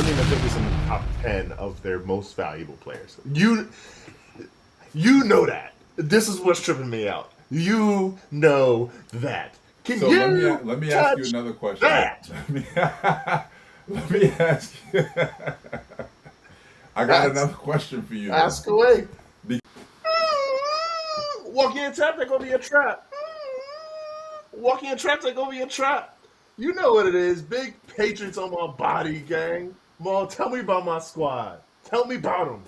don't even think he's in the top 10 of their most valuable players. You know that. This is what's tripping me out. You know that. Can So you let me ask you touch another question. that? Let me ask you. I got That's another question for you then. ask away. Walking in trap, they're gonna be a trap. Walking in trap, they're gonna be a trap. You know what it is. Big Patriots on my body, gang. Maul, tell me about my squad. Tell me about them.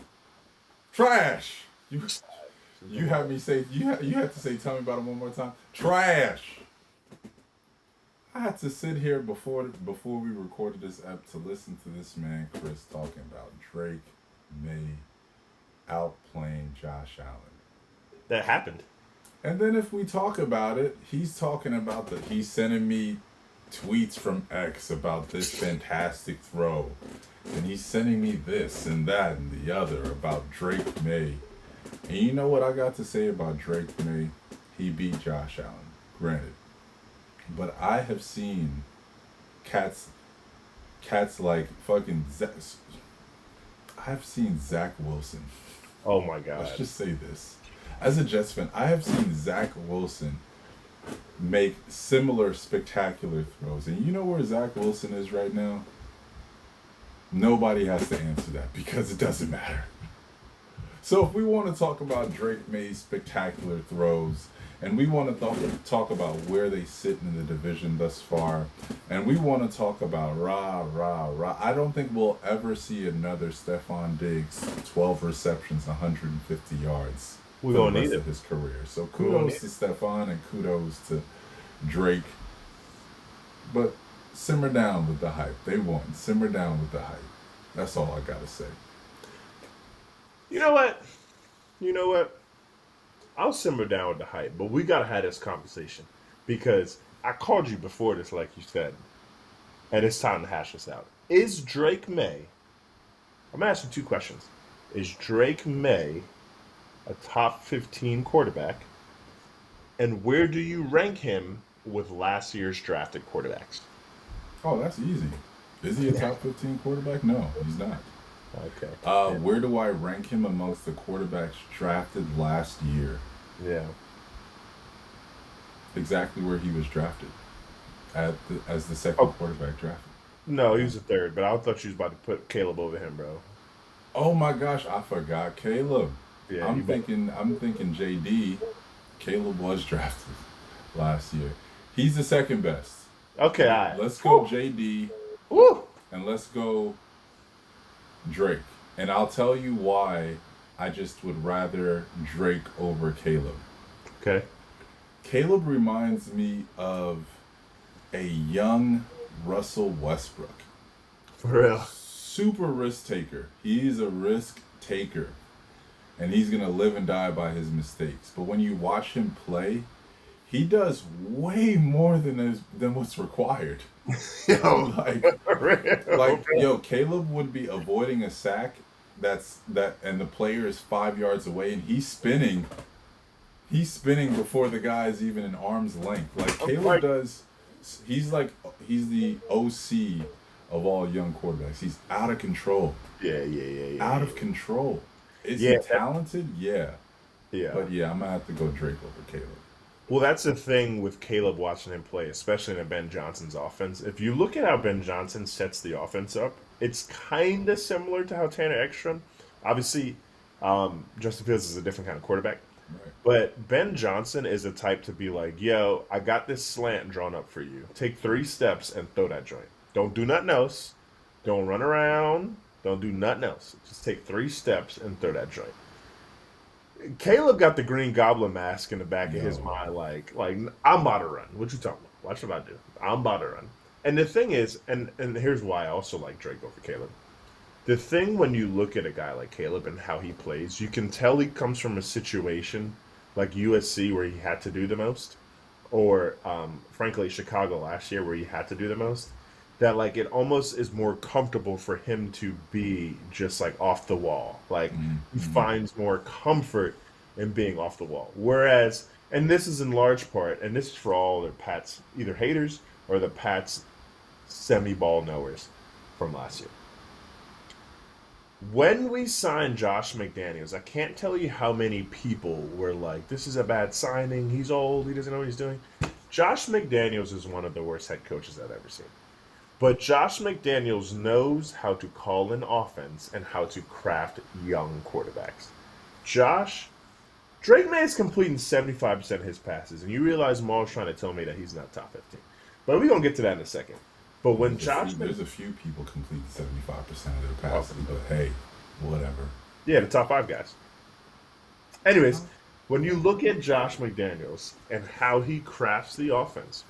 Trash. You had me say you had to say tell me about it one more time. Trash. I had to sit here before we recorded this app to listen to this man Chris talking about Drake May outplaying Josh Allen. That happened. And then if we talk about it, he's talking about he's sending me tweets from X about this fantastic throw. And he's sending me this and that and the other about Drake May. And you know what I got to say about Drake May? He beat Josh Allen, granted. But I have seen cats like fucking I've seen Zach Wilson. Oh my god. Let's just say this. As a Jets fan, I have seen Zach Wilson make similar spectacular throws. And you know where Zach Wilson is right now? Nobody has to answer that because it doesn't matter. So if we want to talk about Drake May's spectacular throws, and we want to talk about where they sit in the division thus far, and we want to talk about rah, I don't think we'll ever see another Stephon Diggs 12 receptions, 150 yards We for the gonna rest need of it. his career. So kudos to Stephon and kudos to Drake. But simmer down with the hype. They won. Simmer down with the hype. That's all I gotta say. You know what? You know what? I'll simmer down with the hype, but we gotta have this conversation because I called you before this, like you said, and it's time to hash this out. Is Drake May? I'm gonna ask you two questions. Is Drake May a top 15 quarterback? And where do you rank him with last year's drafted quarterbacks? Oh, that's easy. Is he a top 15 quarterback? No, he's not. Okay. Where do I rank him amongst the quarterbacks drafted last year? Yeah. Exactly where he was drafted as the second Oh, quarterback drafted. no, he was a third, but I thought you was about to put Caleb over him, bro. Oh my gosh, I forgot Caleb. Yeah, I'm thinking JD. Caleb was drafted last year. He's the second best. Okay, all right. Let's go JD Woo! and let's go Drake. And I'll tell you why I just would rather Drake over Caleb. Okay. Caleb reminds me of a young Russell Westbrook. For real. Super risk taker. He's a risk taker. And he's going to live and die by his mistakes. But when you watch him play, he does way more than what's required. Yo, Yo, Caleb would be avoiding a sack and the player is 5 yards away and he's spinning before the guy is even in arm's length. Like Caleb does, he's the OC of all young quarterbacks. He's out of control. Yeah. Out of control. Is he talented? Yeah. Yeah. But yeah, I'm gonna have to go Drake over Caleb. Well, that's the thing with Caleb watching him play, especially in Ben Johnson's offense. If you look at how Ben Johnson sets the offense up, it's kind of similar to how Tanner Ekstrom. Obviously, Justin Fields is a different kind of quarterback. Right. But Ben Johnson is a type to be like, yo, I got this slant drawn up for you. Take 3 steps and throw that joint. Don't do nothing else. Don't run around. Don't do nothing else. Just take 3 steps and throw that joint. Caleb got the Green Goblin mask in the back of his mind, like I'm about to run. What you talking about? Watch what I do. I'm about to run. And the thing is, and here's why I also like Drake over Caleb. The thing when you look at a guy like Caleb and how he plays, you can tell he comes from a situation like USC where he had to do the most, or frankly Chicago last year where he had to do the most. That like it almost is more comfortable for him to be just like off the wall. Like he finds more comfort in being off the wall. Whereas, and this is in large part, and this is for all the Pats either haters or the Pats semi-ball knowers from last year. When we signed Josh McDaniels, I can't tell you how many people were like, this is a bad signing. He's old. He doesn't know what he's doing. Josh McDaniels is one of the worst head coaches I've ever seen. But Josh McDaniels knows how to call an offense and how to craft young quarterbacks. Josh, Drake May is completing 75% of his passes, and you realize Maul's trying to tell me that he's not top 15. But we're going to get to that in a second. But when there's a few people completing 75% of their passes, but hey, whatever. Yeah, the top 5 guys. Anyways, when you look at Josh McDaniels and how he crafts the offense,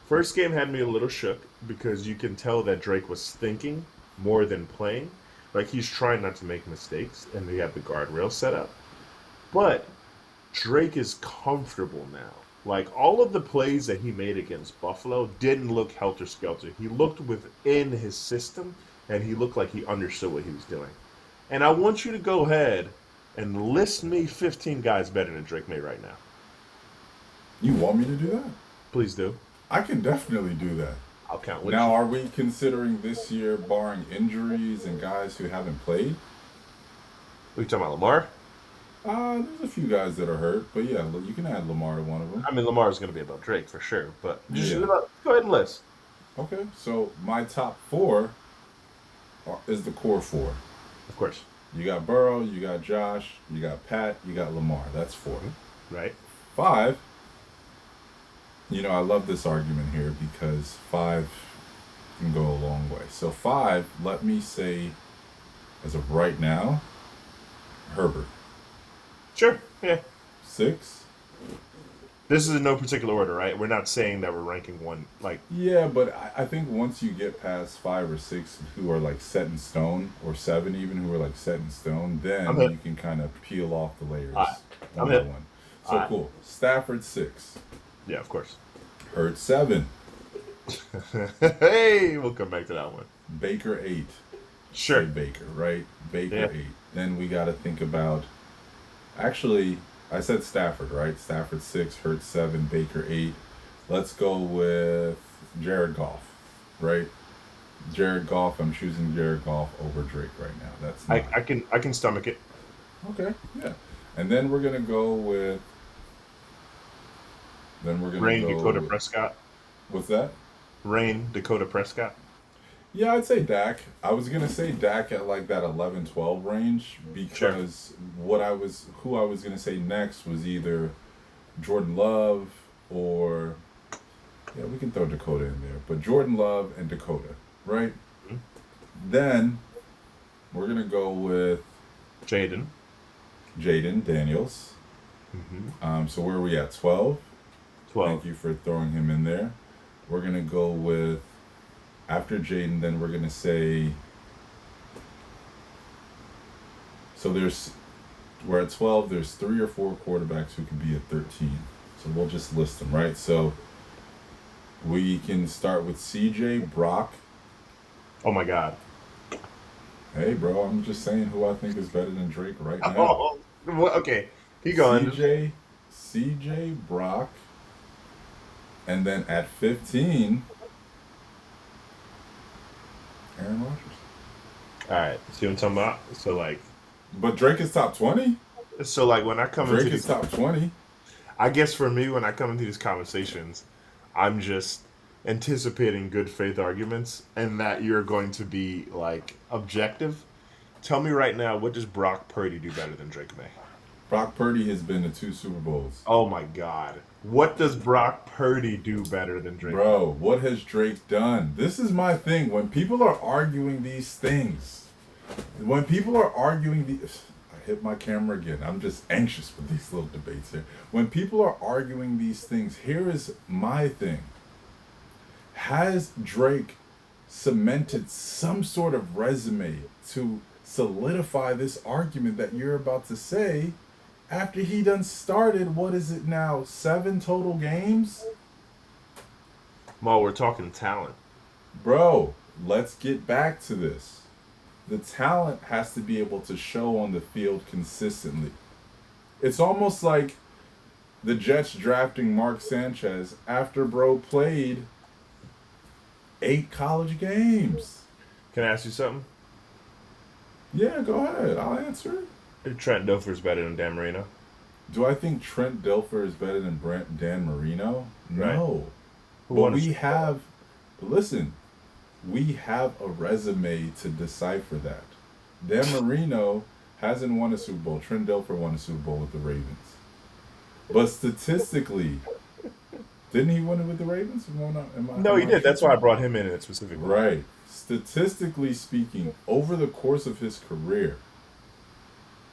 first game had me a little shook because you can tell that Drake was thinking more than playing. Like he's trying not to make mistakes, and they have the guardrail set up. But Drake is comfortable now. Like all of the plays that he made against Buffalo didn't look helter skelter. He looked within his system, and he looked like he understood what he was doing. And I want you to go ahead and list me 15 guys better than Drake May right now. You want me to do that? Please do. I can definitely do that. I'll count with Now, you. are we considering this year, barring injuries and guys who haven't played? Are you talking about Lamar? There's a few guys that are hurt, but yeah, you can add Lamar to one of them. I mean, Lamar's going to be above Drake for sure, but just Yeah. go ahead and list. Okay, so my top 4 is the core 4. Of course. You got Burrow, you got Josh, you got Pat, you got Lamar. That's 4. Right. 5, I love this argument here because 5 can go a long way. So 5, let me say, as of right now, Herbert. Sure. Yeah. 6. This is in no particular order, right? We're not saying that we're ranking one. Like, Yeah, but I think once you get past 5 or 6 who are like set in stone, or 7 even who are like set in stone, then I'm hip. you can kind of peel off the layers I'm one by hip. one. So cool. Stafford 6. yeah, of course. Hurt 7. Hey, we'll come back to that one. Baker 8. Sure. Say Baker, right? Baker Yeah. 8. Then we got to think about. Actually, I said Stafford, right? Stafford 6, Hurt 7, Baker 8. Let's go with Jared Goff, right? Jared Goff. I'm choosing Jared Goff over Drake right now. That's not. I can stomach it. Okay, yeah. And then we're gonna go with. Then we're gonna Rain go Dakota with, Prescott. What's that? Rain Dakota Prescott. Yeah, I'd say Dak. I was gonna say Dak at like that 11-12 range because who I was gonna say next was either Jordan Love or we can throw Dakota in there, but Jordan Love and Dakota, right? Mhm. Then we're gonna go with Jaden. Jaden Daniels. Mm-hmm. So where are we at? 12. 12. Thank you for throwing him in there. We're gonna go with after Jaden. Then we're gonna say. So we're at 12. There's 3 or 4 quarterbacks who can be at 13. So we'll just list them, right? So we can start with CJ, Brock. Oh my God. Hey, bro, I'm just saying who I think is better than Drake right now. Oh, okay. Keep going. CJ, Brock. And then at 15, Aaron Rodgers. All right. See what I'm talking about? But Drake is top 20? When I come Drake into is top 20. I guess for me, when I come into these conversations, I'm just anticipating good faith arguments and that you're going to be like objective. Tell me right now, what does Brock Purdy do better than Drake May? Brock Purdy has been to 2 Super Bowls. Oh my God. What does Brock Purdy do better than Drake? Bro, what has Drake done? This is my thing. When people are arguing these things, I hit my camera again. I'm just anxious with these little debates here. When people are arguing these things, here is my thing. Has Drake cemented some sort of resume to solidify this argument that you're about to say after he done started, what is it now, 7 total games? Mo, we're talking talent. Bro, let's get back to this. The talent has to be able to show on the field consistently. It's almost like the Jets drafting Mark Sanchez after bro played 8 college games. Can I ask you something? Yeah, go ahead. I'll answer it. Trent Dilfer's better than Dan Marino, Do I think Trent Dilfer is better than Dan Marino? right? No. Who But won a we Super Bowl? have, listen, we have a resume to decipher that. Dan Marino hasn't won a Super Bowl. Trent Dilfer won a Super Bowl with the Ravens. But statistically, didn't he win it with the Ravens? No, Am he I did. That's why I tripping? brought him in it specifically. Right. Statistically speaking, over the course of his career,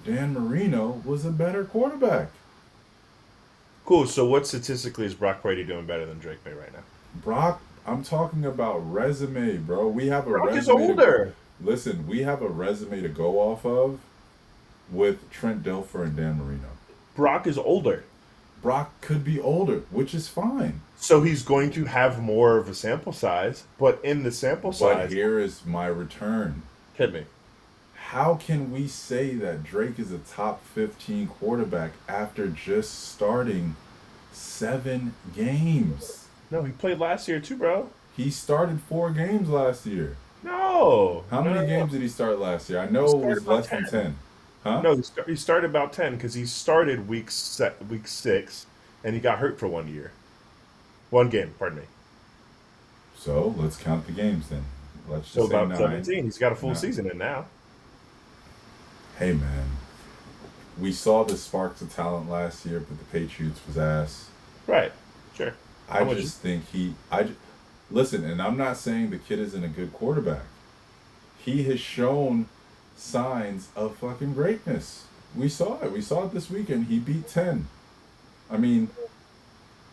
Dan Marino was a better quarterback. Cool. So, what statistically is Brock Purdy doing better than Drake May right now? Brock, I'm talking about resume, bro. We have a Brock is resume to older. listen. We have a resume to go off of with Trent Dilfer and Dan Marino. Brock is older. Brock could be older, which is fine. So he's going to have more of a sample size, but in the sample But size, here is my return. hit me. How can we say that Drake is a top 15 quarterback after just starting 7 games? No, he played last year too, bro. He started 4 games last year. No. How No, many no, no. games did he start last year? I He know it started was about less than 10. 10. Huh? No, he started about 10 because he started week 6, and he got hurt for 1 year. 1 game, pardon me. So let's count the games then. Let's So just say about 9. 17. He's got a full No. season in now. Hey man, we saw the sparks of talent last year, but the Patriots was ass. Right. Sure. I I'm with just think listen, and I'm not saying the kid isn't a good quarterback. He has shown signs of fucking greatness. We saw it. We saw it this weekend. He beat 10. I mean,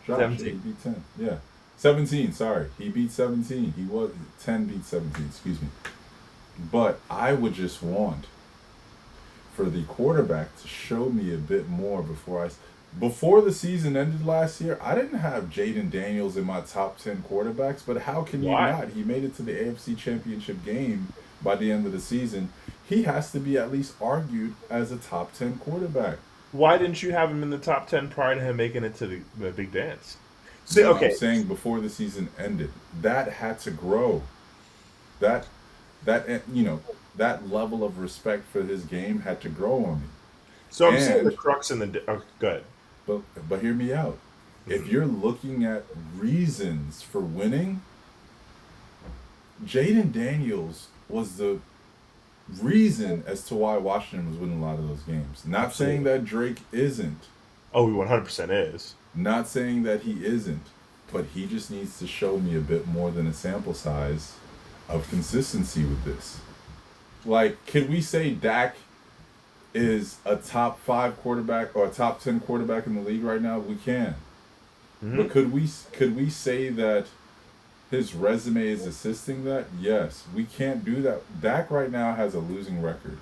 Josh, he 17. beat 10. Yeah. 17, sorry. He beat 17. He was 10 beat 17, excuse me. But I would just want for the quarterback to show me a bit more before the season ended last year. I didn't have Jaden Daniels in my top 10 quarterbacks, but how can you Why? not? He made it to the AFC Championship game by the end of the season. He has to be at least argued as a top 10 quarterback. Why didn't you have him in the top 10 prior to him making it to the big dance? See, No, okay. I'm saying before the season ended. That had to grow. That that level of respect for his game had to grow on me. So I'm saying the And crux in the. Oh, good. but hear me out. If you're looking at reasons for winning, Jaden Daniels was the reason as to why Washington was winning a lot of those games. Not saying Absolutely. that Drake isn't. Oh, he 100% is. Not saying that he isn't. But he just needs to show me a bit more than a sample size of consistency with this. Like, can we say Dak is a top 5 quarterback or a top 10 quarterback in the league right now? We can. Hmm. But could we say that his resume is assisting that? Yes. We can't do that. Dak right now has a losing record.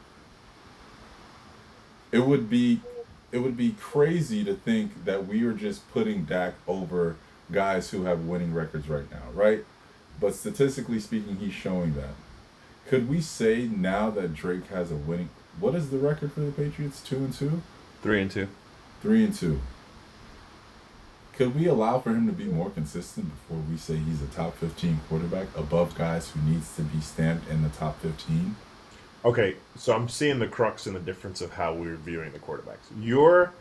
It would be crazy to think that we are just putting Dak over guys who have winning records right now, right? But statistically speaking, he's showing that. Could we say now that Drake has a winning? What is the record for the Patriots? 2-2, 3-2. 3-2. Could we allow for him to be more consistent before we say he's a top 15 quarterback above guys who needs to be stamped in the top 15? Okay, so I'm seeing the crux and the difference of how we're viewing the quarterbacks. You're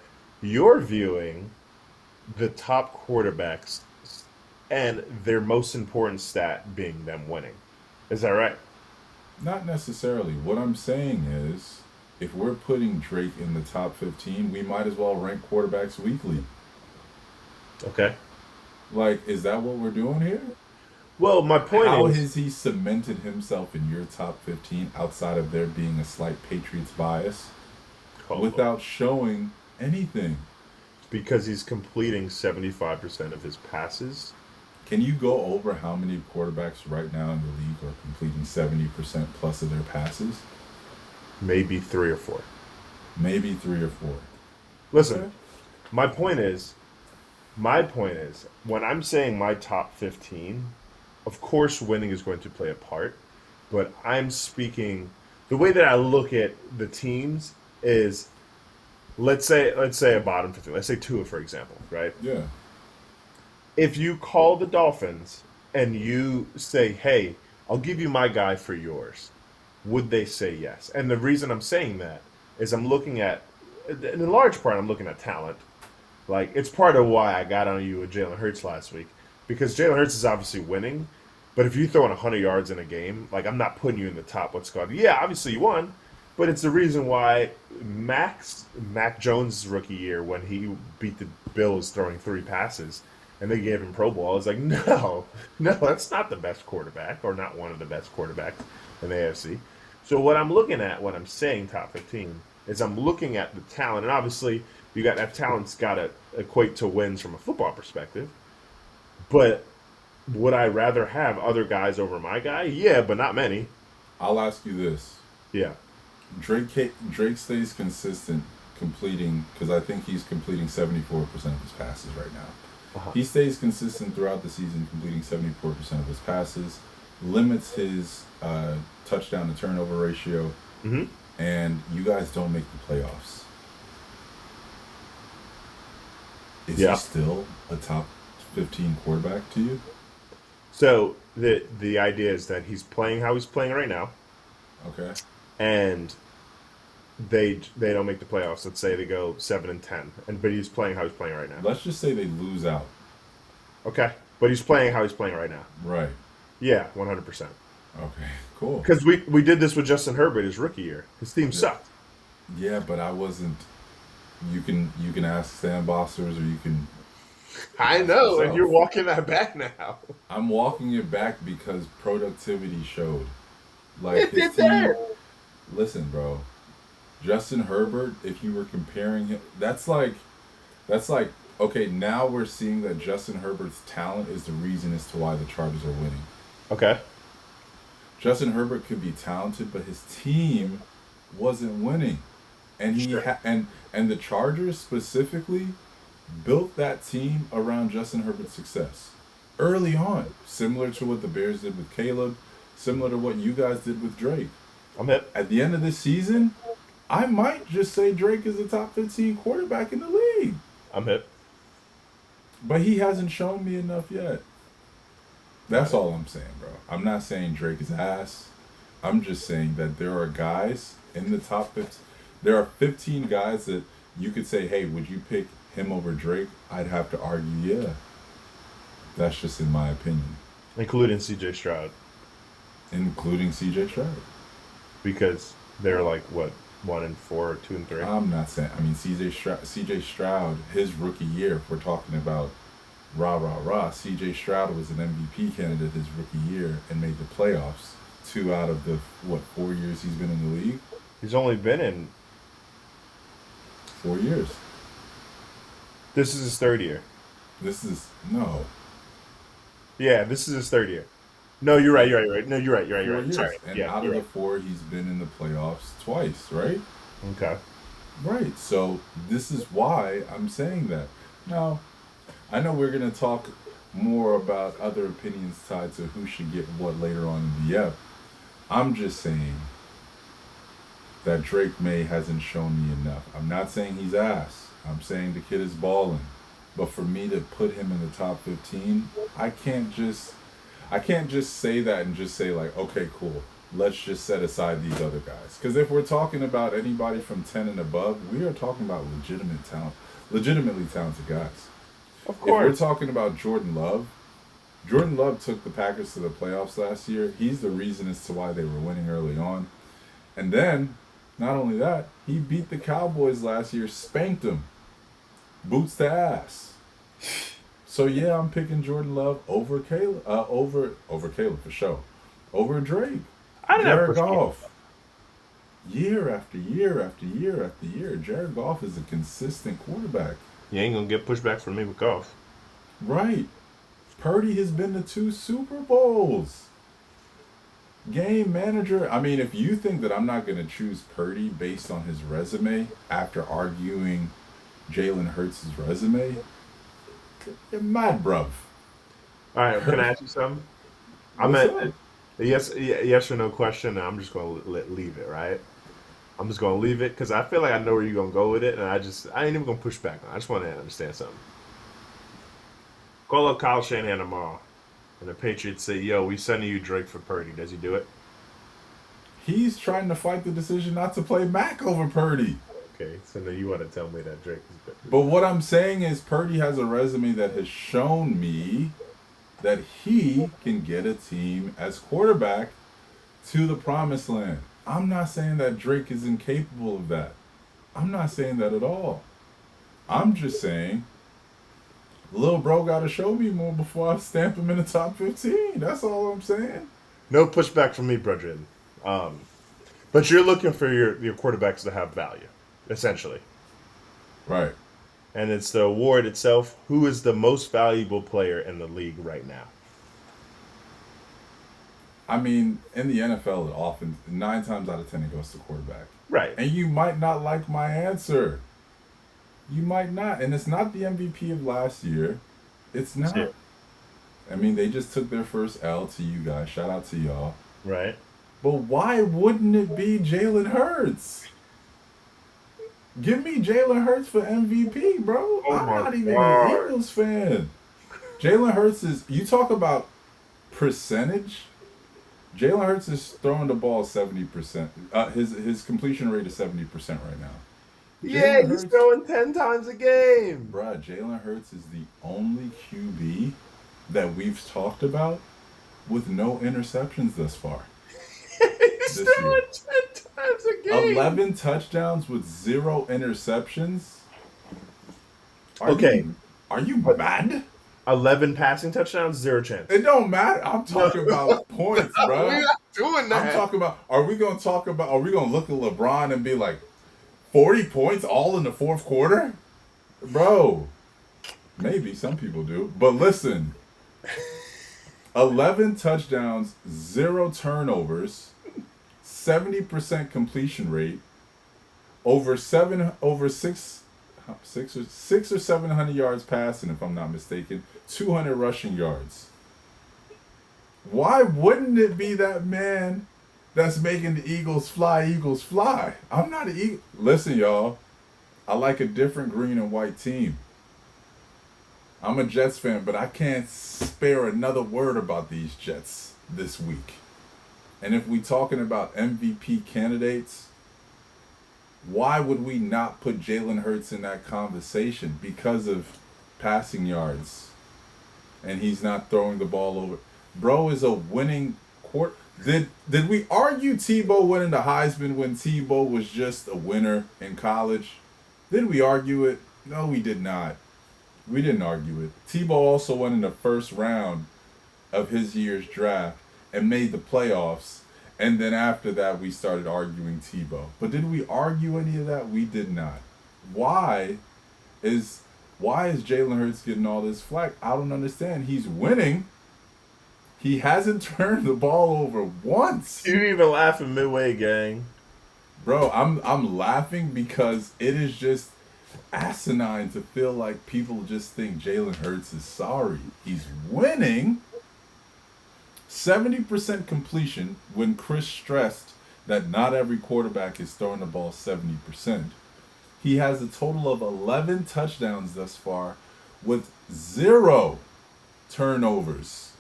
viewing the top quarterbacks and their most important stat being them winning. Is that right? Not necessarily. What I'm saying is, if we're putting Drake in the top 15, we might as well rank quarterbacks weekly. Okay. Like, is that what we're doing here? Well, my point How is, has he cemented himself in your top 15 outside of there being a slight Patriots bias without showing anything? because he's completing 75% of his passes. Can you go over how many quarterbacks right now in the league are completing 70% plus of their passes? Maybe 3 or 4. Maybe 3 or 4. Listen, Okay. my point is, when I'm saying my top 15, of course winning is going to play a part, but I'm speaking the way that I look at the teams is let's say a bottom 15. Let's say Tua, for example, right? Yeah. If you call the Dolphins and you say, "Hey, I'll give you my guy for yours," would they say yes? And the reason I'm saying that is I'm looking at, in large part, I'm looking at talent. Like, it's part of why I got on you with Jalen Hurts last week. Because Jalen Hurts is obviously winning, but if you throw in 100 yards in a game, like, I'm not putting you in the top what's called. Yeah, obviously you won, but it's the reason why Mac Jones' rookie year, when he beat the Bills throwing 3 passes, and they gave him Pro Bowl, I was like, no, no, that's not the best quarterback, or not one of the best quarterbacks in the AFC. So what I'm looking at when I'm saying top 15 is I'm looking at the talent, and obviously you got that talent's got to equate to wins from a football perspective. But would I rather have other guys over my guy? Yeah, but not many. I'll ask you this: Yeah. Drake stays consistent completing, because I think he's completing 74% of his passes right now. Uh-huh. He stays consistent throughout the season, completing 74% of his passes, limits his touchdown to turnover ratio, Hmm. and you guys don't make the playoffs. Is Yeah. he still a top 15 quarterback to you? So the idea is that he's playing how he's playing right now, Okay. and they don't make the playoffs. Let's say they go 7-10, and but he's playing how he's playing right now. Let's just say they lose out. Okay, but he's playing how he's playing right now. Right. Yeah, 100%. Okay. Cool. Because we did this with Justin Herbert his rookie year. His team Yeah. sucked. Yeah, but I wasn't. You can ask Sam Bossers, or you can I ask know, and yourself. you're walking that back now. I'm walking it back because productivity showed. Like It his did team. that. Listen, bro. Justin Herbert, if you were comparing him, that's like okay, now we're seeing that Justin Herbert's talent is the reason as to why the Chargers are winning. Okay. Justin Herbert could be talented, but his team wasn't winning. And Sure. and the Chargers specifically built that team around Justin Herbert's success early on, similar to what the Bears did with Caleb, similar to what you guys did with Drake. I'm hip. At the end of this season, I might just say Drake is a top 15 quarterback in the league, I'm hip. but he hasn't shown me enough yet. Got That's it. all I'm saying, bro. I'm not saying Drake is ass. I'm just saying that there are guys in the top 15. There are 15 guys that you could say, hey, would you pick him over Drake? I'd have to argue, yeah. That's just in my opinion, Including CJ Stroud. including CJ Stroud. Because they're like, what, 1-4 or 2-3? I'm not saying, I mean, CJ Stroud, his rookie year, if we're talking about rah, rah, rah, CJ Stroud was an MVP candidate his rookie year and made the playoffs 2 out of the, 4 years he's been in the league? He's only been in, 4 years. this is his third year. This is, no, Yeah, this is his third year. No, you're right, you're right. No, you're 4 right. years. Sorry. And Yeah, out you're of the right. 4, he's been in the playoffs twice, right? Okay. Right. So this is why I'm saying that. Now, I know we're going to talk more about other opinions tied to who should get what later on in the ep. I'm just saying that Drake May hasn't shown me enough. I'm not saying he's ass. I'm saying the kid is balling. But for me to put him in the top 15, I can't just say that and just say like, okay, cool. Let's just set aside these other guys. Because if we're talking about anybody from 10 and above, we are talking about legitimately talented guys. Of If we're course. talking about Jordan Love took the Packers to the playoffs last year. He's the reason as to why they were winning early on. And then, not only that, he beat the Cowboys last year, spanked them, boots to ass. So yeah, I'm picking Jordan Love over Caleb, over Caleb for sure, over Drake, I didn't have Jared push Goff. Year after year after year after year, Jared Goff is a consistent quarterback. You ain't gonna get pushback from me with golf. Right. Purdy has been to 2 Super Bowls. Game manager. I mean, if you think that I'm not going to choose Purdy based on his resume after arguing Jalen Hurts' resume, you're mad, bruv. All right, can I ask you something? I'm What's at up? yes or no question, and I'm just gonna leave it, right? I'm just gonna leave it because I feel like I know where you're gonna go with it, and I ain't even gonna push back on it. I just want to understand something. Call up Kyle Shanahan tomorrow, and the Patriots say, "Yo, we sending you Drake for Purdy." Does he do it? He's trying to fight the decision not to play Mac over Purdy. Okay, so now you want to tell me that Drake is better. But what I'm saying is Purdy has a resume that has shown me that he can get a team as quarterback to the promised land. I'm not saying that Drake is incapable of that. I'm not saying that at all. I'm just saying, little bro got to show me more before I stamp him in the top 15. That's all I'm saying. No pushback from me, brethren. But you're looking for your quarterbacks to have value, essentially. Right. And it's the award itself. Who is the most valuable player in the league right now? I mean, in the NFL, it often 9 times out of 10 it goes to quarterback. Right. And you might not like my answer. You might not, and it's not the MVP of last year. It's not. Yeah. I mean, they just took their first L to you guys. Shout out to y'all. Right. But why wouldn't it be Jalen Hurts? Give me Jalen Hurts for MVP, bro. Oh I'm my not even God. an Eagles fan. Jalen Hurts is. You talk about percentage. Jalen Hurts is throwing the ball 70%. His completion rate is 70% right now. Yeah, Jalen he's Hurts- throwing 10 times a game. Bruh, Jalen Hurts is the only QB that we've talked about with no interceptions thus far. He's This throwing year. 10 times a game. 11 touchdowns with 0 interceptions. Okay. Are you mad? 11 passing touchdowns, 0 chance. It don't matter. I'm talking about points, bro. We're not doing I'm that. talking about. Are we gonna look at LeBron and be like, 40 points all in the fourth quarter, bro? Maybe some people do, but listen. 11 touchdowns, 0 turnovers, 70% completion rate, over 6 or 700 yards passing, if I'm not mistaken, 200 rushing yards. Why wouldn't it be that man that's making the Eagles fly, Eagles fly? I'm not an Eagle. Listen, y'all, I like a different green and white team. I'm a Jets fan, but I can't spare another word about these Jets this week. And if we talking about MVP candidates, why would we not put Jalen Hurts in that conversation? Because of passing yards. And he's not throwing the ball over. Bro is a winning court. Did we argue Tebow winning the Heisman when Tebow was just a winner in college? Did we argue it? No, we did not. We didn't argue it. Tebow also went in the first round of his year's draft and made the playoffs. And then after that, we started arguing Tebow. But did we argue any of that? We did not. Why is Jalen Hurts getting all this flack? I don't understand. He's winning. He hasn't turned the ball over once. You didn't even laugh in midway, gang. Bro, I'm laughing because it is just asinine to feel like people just think Jalen Hurts is sorry. He's winning. 70% completion when Chris stressed that not every quarterback is throwing the ball 70%. He has a total of 11 touchdowns thus far with 0 turnovers.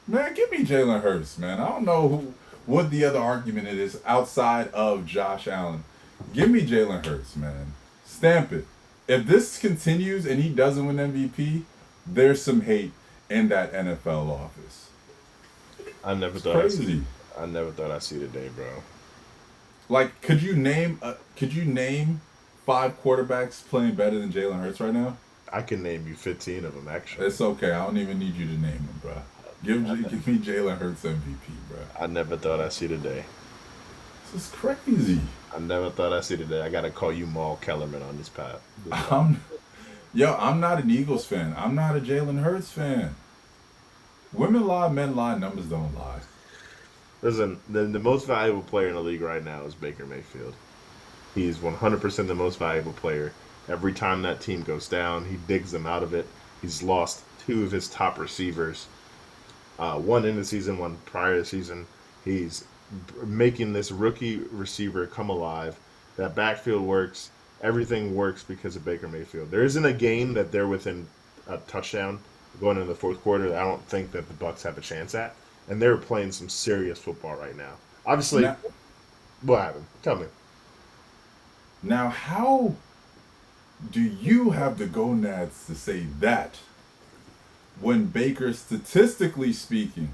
Man, give me Jalen Hurts, man. I don't know what the other argument it is outside of Josh Allen. Give me Jalen Hurts, man. Stamp it. If this continues and he doesn't win MVP, there's some hate in that NFL office. I never It's thought crazy. I never thought I'd see the day, bro. Like, could you name 5 quarterbacks playing better than Jalen Hurts right now? I can name you 15 of them, actually. It's okay. I don't even need you to name them, bro. Give me Jalen Hurts MVP, bro. I never thought I'd see the day. This is crazy. I never thought I'd see the day. I gotta call you Maul Kellerman on this path. I'm not an Eagles fan. I'm not a Jalen Hurts fan. Women lie, men lie, numbers don't lie. Listen, the most valuable player in the league right now is Baker Mayfield. He's 100% the most valuable player. Every time that team goes down, he digs them out of it. He's lost 2 of his top receivers. One in the season, one prior to the season. He's making this rookie receiver come alive. That backfield works. Everything works because of Baker Mayfield. There isn't a game that they're within a touchdown going into the fourth quarter that I don't think that the Bucs have a chance at. And they're playing some serious football right now. Obviously, Now, what happened? Tell me. now, how do you have the gonads to say that when Baker, statistically speaking,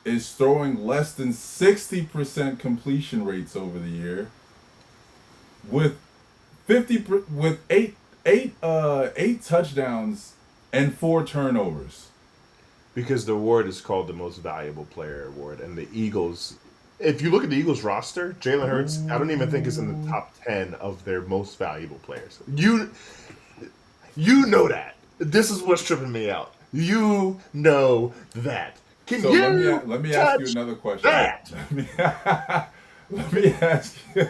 is throwing less than 60% completion rates over the year with 8 touchdowns and 4 turnovers? Because the award is called the most valuable player award, and the Eagles. If you look at the Eagles roster, Jalen Hurts, I don't even think is in the Ooh. top 10 of their most valuable players. You know that. This is what's tripping me out. You know that. Can So you let me ask you touch another question. that? Let me ask you.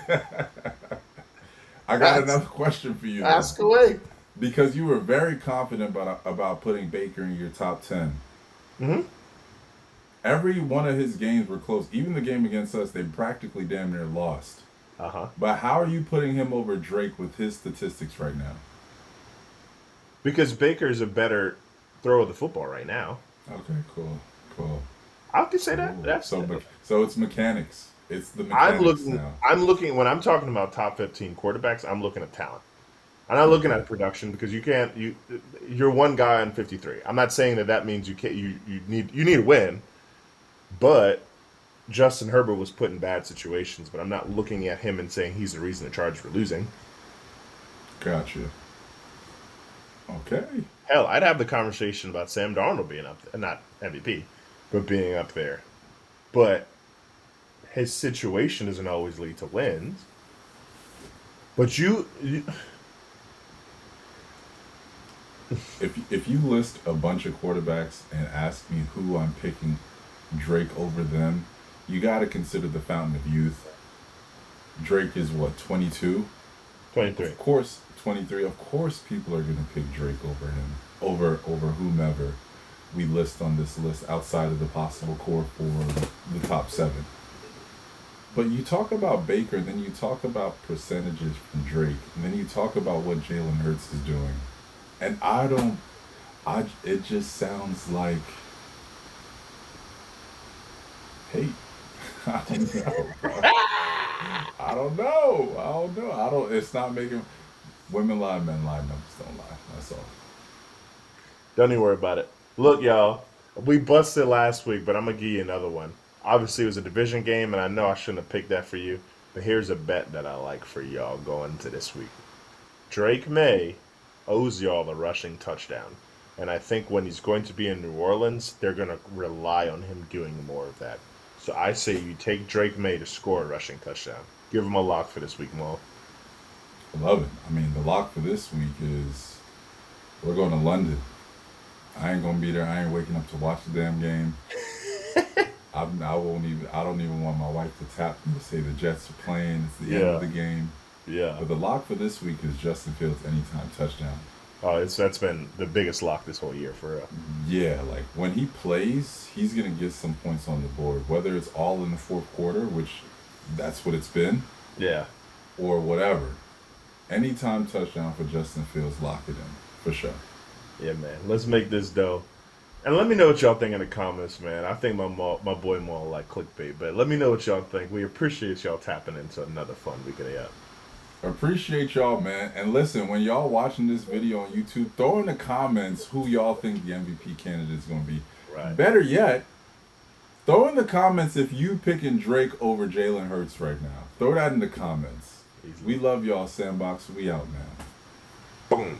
I got Ask, another question for you then, ask away. because you were very confident about putting Baker in your top 10. Hmm. Every one of his games were close. Even the game against us, they practically damn near lost. Uh huh. But how are you putting him over Drake with his statistics right now? Because Baker is a better thrower of the football right now. Okay, cool, cool, I can say that. cool. That's. So it's mechanics. It's the I'm mechanics looking. now. I'm looking when I'm talking about top 15 quarterbacks. I'm looking at talent. I'm not looking Okay. at production because you can't. You're one guy on 53. I'm not saying that means you can't. You need to win, but Justin Herbert was put in bad situations. But I'm not looking at him and saying he's the reason the Chargers were losing. Gotcha. Okay. Hell, I'd have the conversation about Sam Darnold being up there, not MVP, but being up there. But his situation doesn't always lead to wins. But If you list a bunch of quarterbacks and ask me who I'm picking Drake over them, you got to consider the fountain of youth. Drake is what, 22? 23. Of course, 23. Of course, people are going to pick Drake over him, over whomever we list on this list outside of the possible core for the top 7. But you talk about Baker, then you talk about percentages from Drake, and then you talk about what Jalen Hurts is doing. And it just sounds like hate. I don't know, bro. I don't know. It's not making women lie, men lie, numbers don't lie. That's all. Don't even worry about it. Look, y'all, we busted last week, but I'm gonna give you another one. Obviously, it was a division game, and I know I shouldn't have picked that for you. But here's a bet that I like for y'all going into this week. Drake May owes y'all a rushing touchdown, and I think when he's going to be in New Orleans, they're gonna rely on him doing more of that. So I say you take Drake May to score a rushing touchdown. Give him a lock for this week, Mo. I love it. I mean, the lock for this week is we're going to London. I ain't gonna be there. I ain't waking up to watch the damn game. I won't even. I don't even want my wife to tap me to say the Jets are playing. It's the end of Yeah, the game. yeah. But the lock for this week is Justin Fields anytime touchdown. Oh, that's been the biggest lock this whole year for real. Yeah, like when he plays, he's gonna get some points on the board. Whether it's all in the fourth quarter, which that's what it's been, Yeah. or whatever. Anytime touchdown for Justin Fields, lock it in for sure. Yeah, man. Let's make this dough. And let me know what y'all think in the comments, man. I think my boy Maul like clickbait, but let me know what y'all think. We appreciate y'all tapping into another fun week of the app. Appreciate y'all, man. And listen, when y'all watching this video on YouTube, throw in the comments who y'all think the MVP candidate is gonna be. Right. Better yet, throw in the comments if you picking Drake over Jalen Hurts right now. Throw that in the comments. Easy. We love y'all, Sandbox. We out, man. Boom.